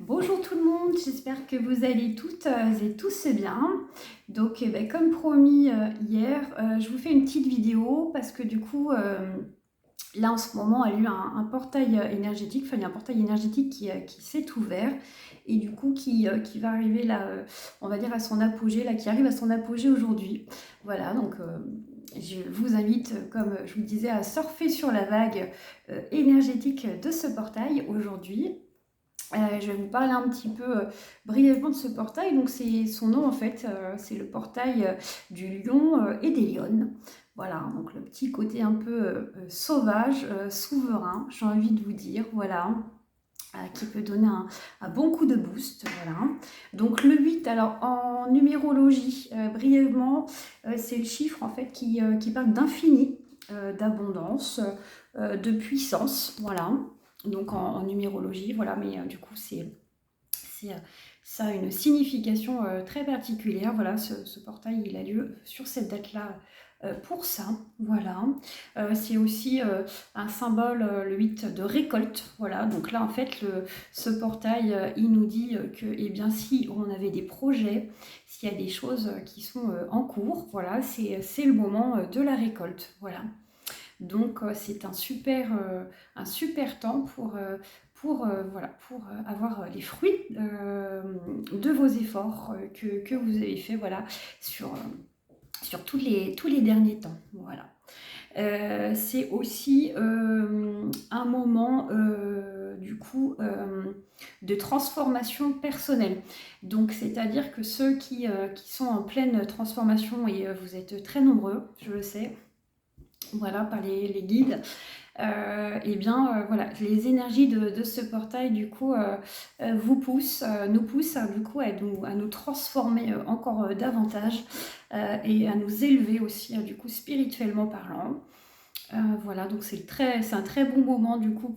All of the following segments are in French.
Bonjour tout le monde, j'espère que vous allez toutes et tous bien. Donc comme promis hier, je vous fais une petite vidéo parce que du coup là en ce moment il y a eu un portail énergétique, enfin il y a un portail énergétique qui s'est ouvert et du coup qui va arriver là, on va dire à son apogée, là qui arrive à son apogée aujourd'hui. Voilà, donc je vous invite, comme je vous disais, à surfer sur la vague énergétique de ce portail aujourd'hui. Je vais vous parler un petit peu brièvement de ce portail. Donc c'est son nom en fait, c'est le portail du lion et des lionnes. Voilà, donc le petit côté un peu sauvage, souverain, j'ai envie de vous dire, voilà, qui peut donner un bon coup de boost, voilà. Donc le 8, alors en numérologie, brièvement, c'est le chiffre en fait qui parle d'infini, d'abondance, de puissance, voilà. Donc en numérologie, voilà, mais du coup c'est, ça a une signification très particulière. Voilà, ce portail il a lieu sur cette date-là pour ça. Voilà, c'est aussi un symbole, le 8 de récolte. Voilà, donc là en fait ce portail il nous dit que eh bien, si on avait des projets, s'il y a des choses qui sont en cours, voilà, c'est le moment de la récolte. Voilà. Donc c'est un super temps voilà, pour avoir les fruits de vos efforts que vous avez fait voilà, sur tous les derniers temps. Voilà. C'est aussi un moment du coup de transformation personnelle. Donc c'est-à-dire que ceux qui sont en pleine transformation, et vous êtes très nombreux, je le sais, voilà, par les guides, et bien voilà, les énergies de ce portail du coup vous poussent, nous poussent du coup à nous transformer encore davantage et à nous élever aussi du coup spirituellement parlant. Voilà, donc c'est un très bon moment du coup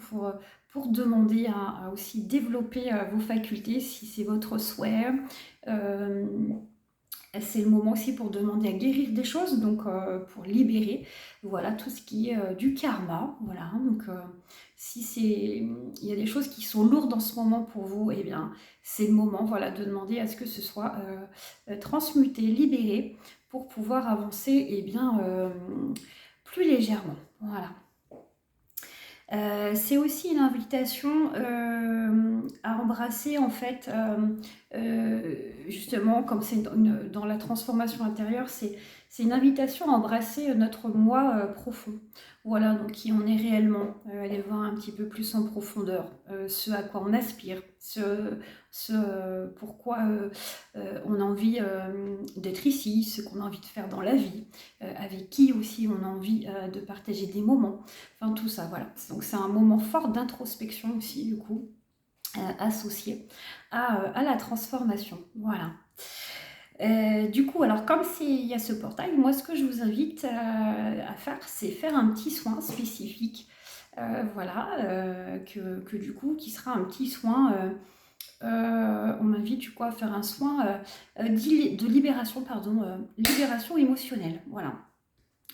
pour demander à aussi développer vos facultés si c'est votre souhait. Euh, c'est le moment aussi pour demander à guérir des choses, donc pour libérer, voilà, tout ce qui est du karma, voilà. Donc si il y a des choses qui sont lourdes en ce moment pour vous, eh bien c'est le moment, voilà, de demander à ce que ce soit transmuté, libéré, pour pouvoir avancer, eh bien plus légèrement, voilà. C'est aussi une invitation à embrasser en fait, justement, comme c'est dans la transformation intérieure, c'est une invitation à embrasser notre moi profond. Voilà, donc qui on est réellement, aller voir un petit peu plus en profondeur, ce à quoi on aspire, pourquoi on a envie d'être ici, ce qu'on a envie de faire dans la vie, avec qui aussi on a envie de partager des moments. Enfin, tout ça, voilà. Donc, c'est un moment fort d'introspection aussi, du coup, associé à la transformation. Voilà. Du coup, alors, comme il y a ce portail, moi, ce que je vous invite à faire, c'est faire un petit soin spécifique. Voilà, que du coup, qui sera un petit soin. On m'invite du coup à faire un soin de libération, pardon, libération émotionnelle. Voilà.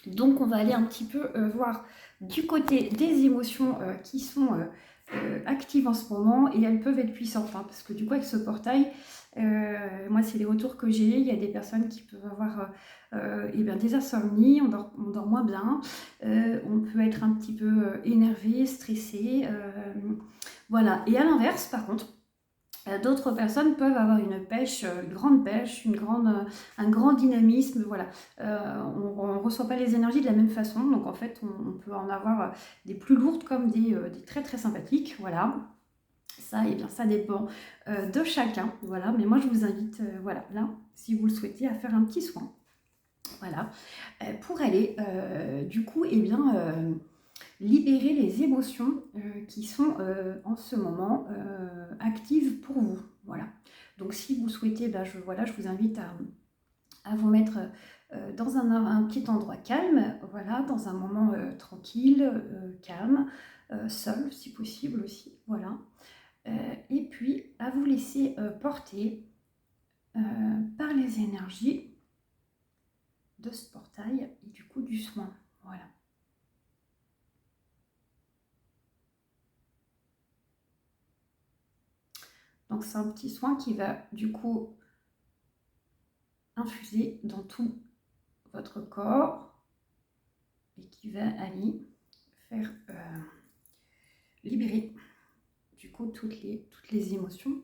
Donc on va aller un petit peu voir du côté des émotions qui sont actives en ce moment, et elles peuvent être puissantes, hein, parce que du coup avec ce portail, moi c'est les retours que j'ai, il y a des personnes qui peuvent avoir eh bien, des insomnies, on dort moins bien, on peut être un petit peu énervé, stressé, voilà. Et à l'inverse par contre, d'autres personnes peuvent avoir une pêche, une grande pêche, un grand dynamisme, voilà. On ne reçoit pas les énergies de la même façon, donc en fait on peut en avoir des plus lourdes comme des très très sympathiques, voilà. Ça, eh bien, ça dépend de chacun, voilà. Mais moi je vous invite, voilà, là, si vous le souhaitez, à faire un petit soin, voilà, pour aller du coup, eh bien, libérer les émotions qui sont en ce moment actives pour vous. Voilà. Donc si vous souhaitez, ben, je vous invite à vous mettre dans un petit endroit calme, voilà, dans un moment tranquille, calme, seul si possible aussi. Voilà. Et puis à vous laisser porter par les énergies de ce portail et du coup du soin. Voilà. Donc c'est un petit soin qui va du coup infuser dans tout votre corps et qui va aller faire libérer du coup toutes les émotions.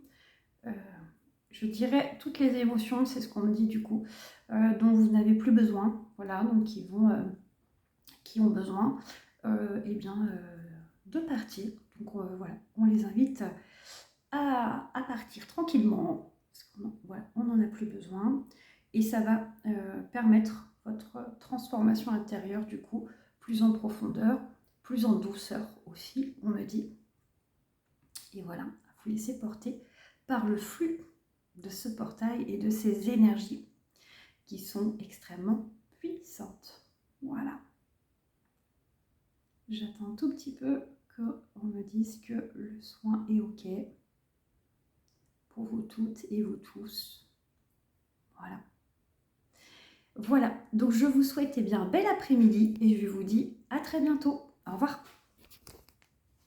Je dirais toutes les émotions, c'est ce qu'on me dit du coup, dont vous n'avez plus besoin, voilà, donc qui ont besoin eh bien, de partir. Donc voilà, on les invite à partir tranquillement, parce qu'on voilà, on n'en a plus besoin, et ça va permettre votre transformation intérieure du coup, plus en profondeur, plus en douceur aussi, on me dit. Et voilà, vous laissez porter par le flux de ce portail et de ces énergies qui sont extrêmement puissantes. Voilà. J'attends un tout petit peu qu'on me dise que le soin est OK pour vous toutes et vous tous. Voilà. Voilà, donc je vous souhaite eh bien un bel après-midi et je vous dis à très bientôt. Au revoir.